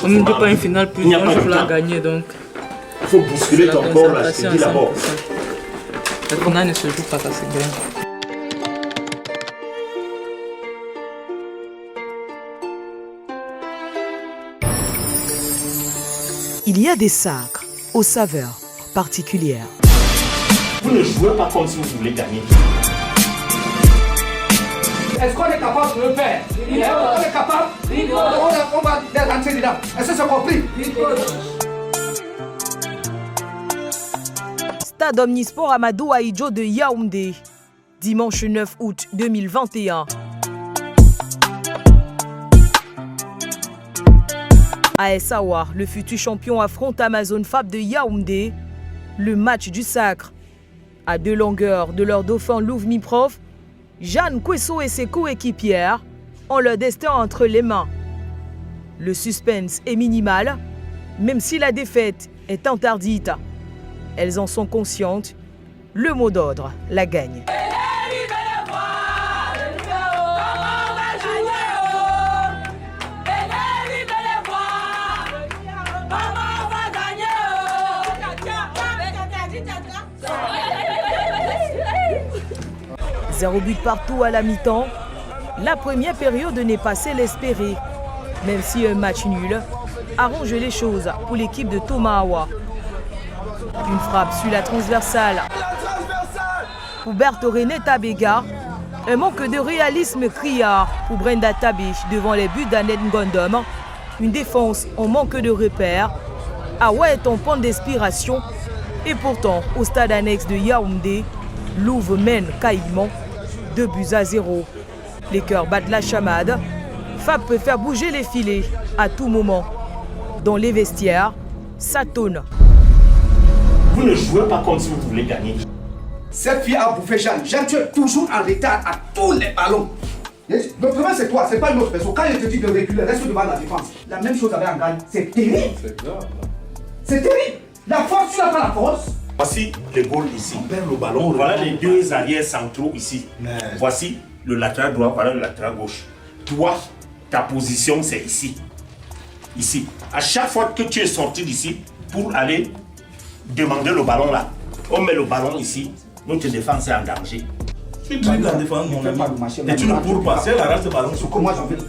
Comme il n'y a pas une finale, plus on joue la gagner donc. Il faut bousculer ton corps là, je te dis d'abord. La finale ne se joue pas, ça c'est bien. Il y a des sacres aux saveurs particulières. Vous ne jouez pas comme si vous voulez gagner. Est-ce qu'on est capable de le faire? On est capable? On va rentrer dedans. Est-ce que c'est compris? Stade Omnisport Amadou Ahidjo de Yaoundé, dimanche 9 août 2021. AS Awa, le futur champion, affronte Amazon Fab de Yaoundé. Le match du sacre. À deux longueurs de leur dauphin Louvre Miprof, Jeanne Kwesso et ses coéquipières ont leur destin entre les mains. Le suspense est minimal, même si la défaite est interdite. Elles en sont conscientes. Le mot d'ordre la gagne. Zéro but partout à la mi-temps. La première période n'est pas celle espérée, même si un match nul arrange les choses pour l'équipe de Thomas Awa. Une frappe sur la transversale pour Berthorené Tabega. Un manque de réalisme criard pour Brenda Tabé devant les buts d'Annette Ngondom. Une défense en manque de repères. Awa est en pente d'inspiration. Et pourtant, au stade annexe de Yaoundé, Louvre mène caïlement 2-0. Les cœurs battent la chamade. Fab peut faire bouger les filets à tout moment. Dans les vestiaires, ça tonne. Vous ne jouez pas comme si vous voulez gagner. Cette fille a bouffé Jeanne. Jeanne, tu es toujours en retard à tous les ballons. Le problème, c'est toi, c'est pas une autre personne. Quand je te dis de reculer, reste devant la défense. La même chose avec Angagne. C'est terrible. C'est grave. C'est terrible. La force, tu n'as pas la force. Voici les goals ici. On perd le ballon. Voilà les deux arrières centraux ici. Voici le latéral droit, voilà le latéral gauche. Toi, ta position, c'est ici. Ici. À chaque fois que tu es sorti d'ici pour aller demander le ballon là, on met le ballon ici, notre défense est en danger. Tu dribbles la défense, mon ami. Et tu ne cours pas. Si elle arrache le ballon, c'est comment j'en vais le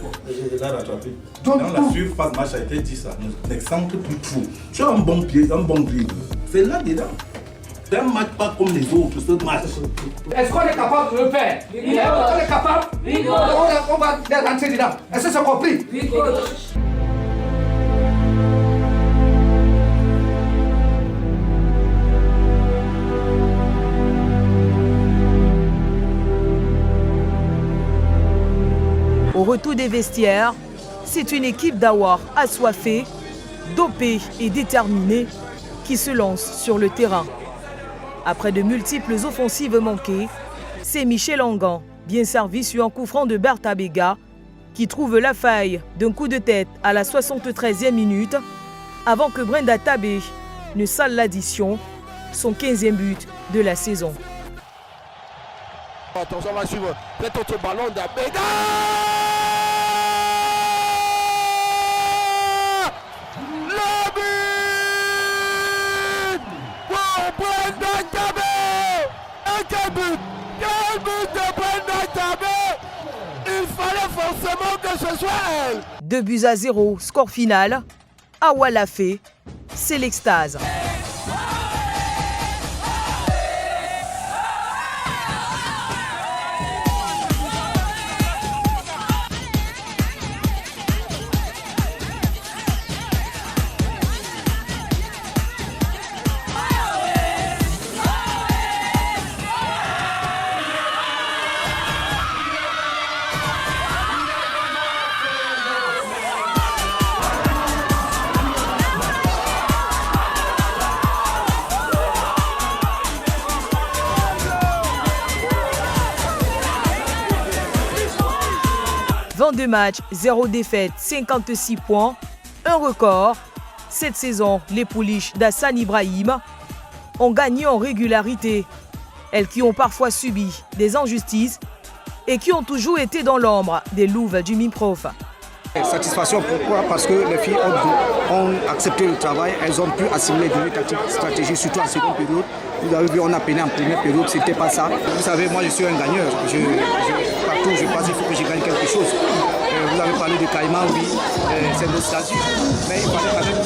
rattraper. Dans la surface, match a été dit ça. N'excentre plus trop. Tu as un bon pied, un bon dribble. C'est là dedans. C'est un match pas comme les autres, ce match. Est-ce qu'on est capable de le faire? On est capable? On va rentrer dedans. Est-ce que c'est compris? Au retour des vestiaires, c'est une équipe d'Awa assoiffée, dopée et déterminée qui se lance sur le terrain. Après de multiples offensives manquées, c'est Michel Angan, bien servi sur un coup franc de Bertha Bega, qui trouve la faille d'un coup de tête à la 73e minute, avant que Brenda Tabé ne sale l'addition, son 15e but de la saison. Attention, on va suivre peut-être ballon d'Abega. Le but pour Brenda Tabé. Quel but de Brenda Tabé. Il fallait forcément que ce soit elle. 2-0, score final. Awa l'a fait, c'est l'extase. De matchs, 0 défaite, 56 points, un record. Cette saison, les pouliches d'Hassan Ibrahim ont gagné en régularité. Elles qui ont parfois subi des injustices et qui ont toujours été dans l'ombre des louves du Miprof. Satisfaction, pourquoi? Parce que les filles ont accepté le travail, elles ont pu assimiler de tactiques, stratégies, surtout en seconde période. Vous avez vu, on a peiné en première période, c'était pas ça. Vous savez, moi je suis un gagneur. Partout où je passe, il faut que je gagne quelque chose. Vous avez parlé de Caïman, oui, c'est notre statut. Mais il fallait quand même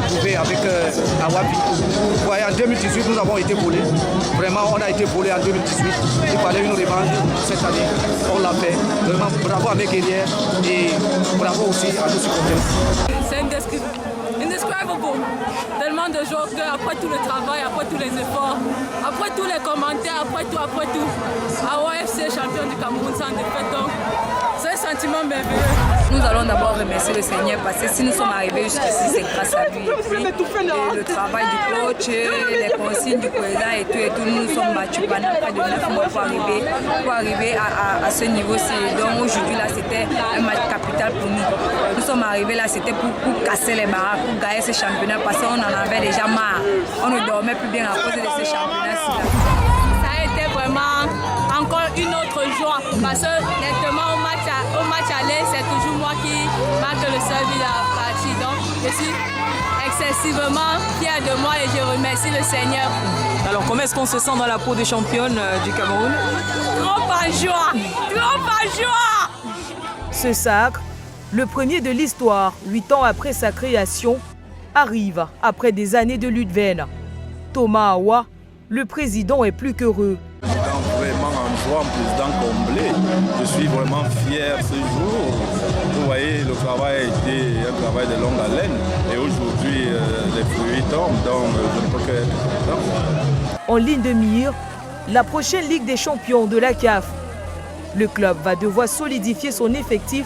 prouver avec Awabi. Vous voyez, en 2018, nous avons été volés. Vraiment, on a été volés en 2018. Il fallait une revanche cette année. On l'a fait. Vraiment, bravo à mes guerrières et bravo aussi à nos supporters. C'est indescriptible. Tellement de joie qu'après tout le travail, après tous les efforts, après tous les commentaires, après tout, AWA FC champion du Cameroun sans défaite. Donc, c'est un sentiment merveilleux. Nous allons d'abord remercier le Seigneur parce que si nous sommes arrivés jusqu'ici, c'est grâce à lui. Et le travail du coach, les consignes du président et tout, nous nous sommes battus pendant près de 9 mois pour arriver à ce niveau-ci. Donc aujourd'hui, là, c'était un match capital pour nous. Nous sommes arrivés là, c'était pour casser les baraques, pour gagner ce championnat parce qu'on en avait déjà marre. On ne dormait plus bien à cause de ce championnat-ci. Ça a été vraiment encore une autre joie parce que nettement au match aller, c'est toujours moi qui marque le seul but de la partie. Donc je suis excessivement fier de moi et je remercie le Seigneur. Alors comment est-ce qu'on se sent dans la peau des championnes du Cameroun? Trop en joie, trop en joie. Ce sacre, le premier de l'histoire, 8 ans après sa création, arrive après des années de lutte vaine. Thomas Awa, le président, est plus qu'heureux. Vraiment en joie, président comblé. Je suis vraiment fier ce jour. Vous voyez, le travail a été un travail de longue haleine et aujourd'hui les fruits tombent, donc je ne peux qu'être content. En ligne de mire, la prochaine Ligue des champions de la CAF. Le club va devoir solidifier son effectif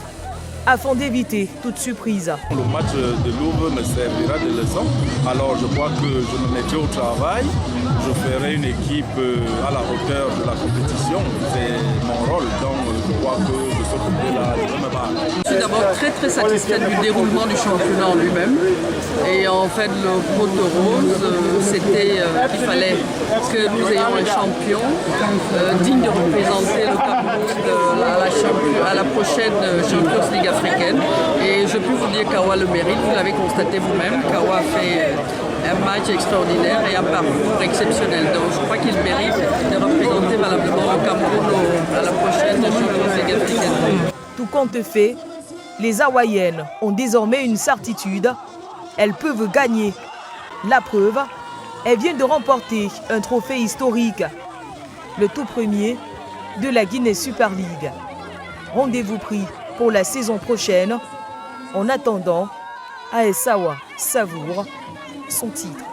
afin d'éviter toute surprise. Le match de Louvre me servira de leçon. Alors je crois que je me mettrai au travail. Je ferai une équipe à la hauteur de la compétition. C'est mon rôle. Donc je crois que de ce côté-là, je me bats. Je suis d'abord très satisfaite du déroulement du championnat en lui-même. Et en fait, le proto rose, c'était qu'il fallait que nous ayons un champion digne de représenter le Cameroun à la prochaine Champions League africaine. Et je peux vous dire qu'Awa le mérite, vous l'avez constaté vous-même, qu'Awa a fait un match extraordinaire et un parcours exceptionnel. Donc je crois qu'il mérite de représenter valablement le Cameroun à la prochaine Champions League africaine. Tout compte fait, les Hawaïennes ont désormais une certitude. Elles peuvent gagner. La preuve, elles viennent de remporter un trophée historique, le tout premier de la Guinée Super League. Rendez-vous pris pour la saison prochaine. En attendant, AS Awa savoure son titre.